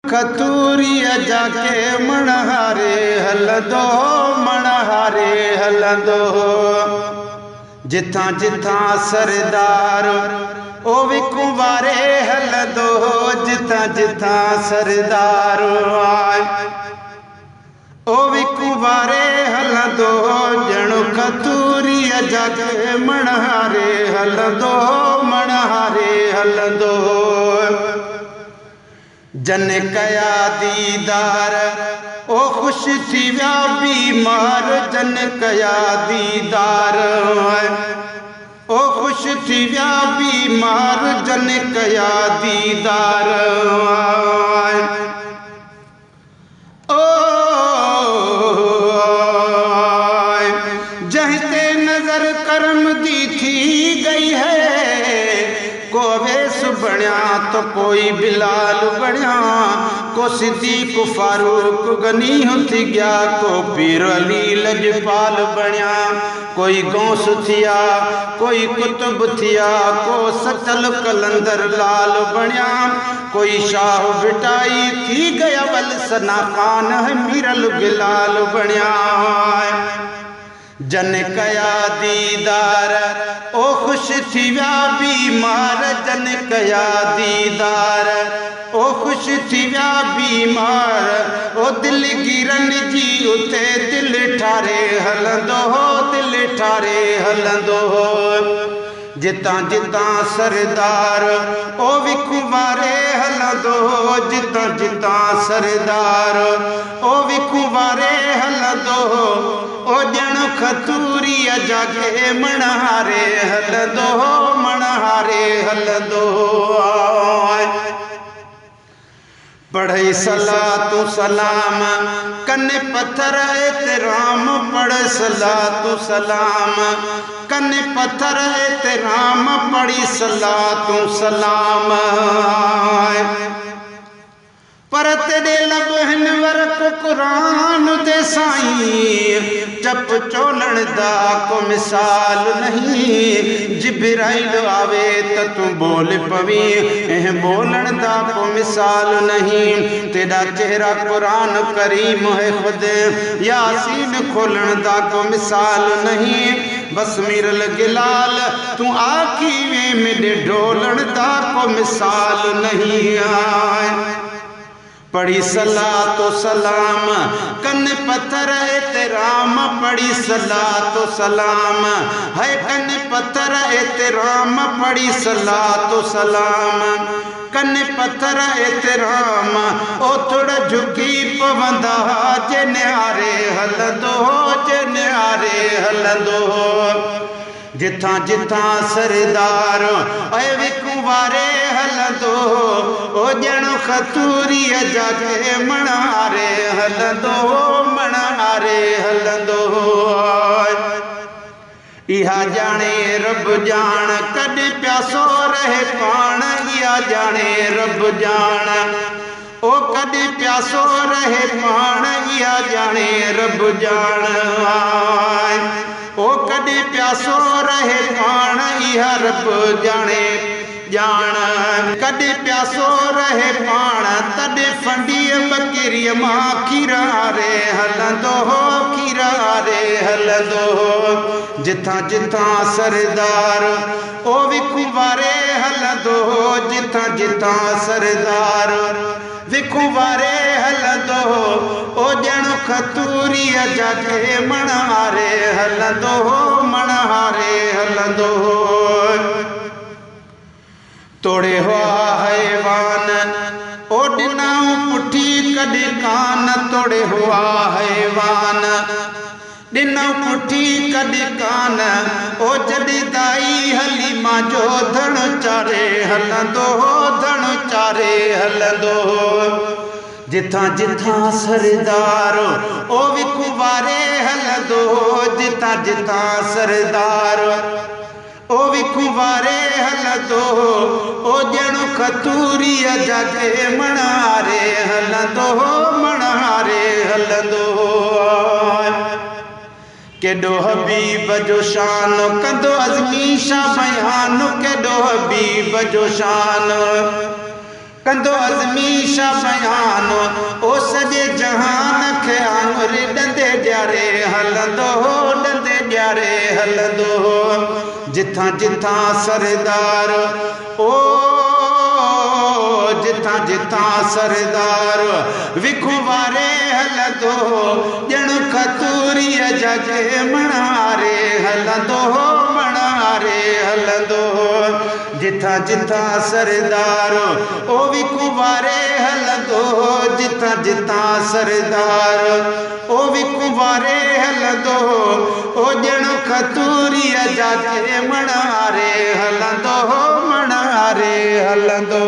खतूरीअ जाके मणहारे हलंदो मणहारे हलंदो। जिथां जिथां सरदार ओ विकूं वारे हलंदो। जिथां जिथां सरदार ओ विकूं वारे हलंदो। ॼणु खतूरीअ जाके मणहारे हलंदो मणहारे हलंदो। जन कया दीदार ओ खुश थी विया बीमार। जन कया दीदार ओ खुश थी विया बीमार। जन कया दीदार ओ जहते नजर करम दी थी गई है। को अवैस बणिया तो कोई बिलाल बणिया। को सिद्दीक फारूक गनी थी गया। को पीर अली लजपाल बणिया। कोई गौस थिया कोई कुतुब थिया। को सचल कलंदर लाल बणिया। कोई शाह बिटाई थी गया वल सना खान है मीरल गिलाल बणिया। जन कया दीदार ओ खुश थी विया बीमार। जन कया दीदार ओ खुश थी विया बीमार। ओ दिल गिरन जी उते दिल ठारे हलंदो दिल ठारे हलंदो। जितां जितां सरदार ओ विकूं वारे हलंदो। जितां जितां सरदार ओ विकूं वारे हलंदो। ओ ॼण खतूरीअ जाके मणहारे हलंदो मणहारे हलंदो। पढ़े सलातु सलाम कने पत्थर एतराम। पढ़ सलातु सलाम कने पत्थर एतराम। पढ़ी सलातु सलाम पर तेरे लब हिन वरक कुरान दे साईं। चप चोलण दा को मिसाल नहीं। जिब्राइल आवे त तू बोल पवी। बोलण दा को मिसाल नहीं। तेरा चेहरा कुरान करीम है खुद। यासीन खोलण दा को मिसाल नहीं। बस मीरल गिलाल तू आखी में मेरे ढोलण दा को मिसाल नहीं आए। पढ़ी सलातो सलाम कन पत्थर एतराम। पढ़ी सलातो सलाम है कन पत्थर एतराम। पढ़ी सलातो सलाम कन पत्थर एतराम। ओ थोड़ा झुकी पवंदा जे न्यारे हलंदो जे न्यारे हलंदो। जिथां जिथां सरदार ऐ विकूं वारे हलंदो। ओ ॼण खतूरीअ जाके मणहारे हलंदो मणहारे हलंदो। इहा जाने रब जान कॾहिं प्यासो रहे पाण। इहा जाने रब जान ओ कॾहिं प्यासो रहे पाण। इहा जाने रब जान ओ कॾहिं प्यासो रहे पाण। इहा रब जाने जान कॾहिं प्यासो रहे पाण। तॾहिं फंडीअ बकरीअ मां खीरारे हलंदो खीरारे हलंदो। जिथां जिथां सरदार ओ विकूं वारे हलंदो। जिथां जिथां सरदार विकूं वारे हलंदो। ओ ॼण खतूरीअ जाके मणहारे हलंदो मणहारे हलंदो। तोड़े हुआ हैवान ओ ॾिनऊं पुठी कॾहिं कान। तोड़े हुआ हैवान ॾिनऊं पुठी कॾहिं कान। ओ जॾहिं दाई हलीमा जो धण चारे हलंदो धण चारे हलंदो। जिथां जिथां सरदार ओ विकूं वारे हलंदो। जिथां जिथां सरदार ओ विकूं वारे हलंदो। ओ ॼण खतूरीअ जाके मणहारे हलंदो मणहारे हलंदो। केॾो हबीब जो शान कंदो अज़मी शाह बयान। केॾो हबीब जो शान कंदो अज़मीशा बयान ओ सॼे जहान खे आंगुर ॾंदे ॾियारे हलंदो ॾंदे ॾियारे हलंदो जिथां जिथां सरदार ओ जिथां जिथां सरदार विखु वारे हलंदो ॼण खतूरीअ जॻे मणारे हलंदो मणारे हलंदो जिथां जिथां सरदार ओ विखु वारे हलंदो जिथां जिथां सरदार ओ विखु वारे हलंदो ओ ॼण खतूरीअ जॻे मणारे हलंदो मणारे हलंदो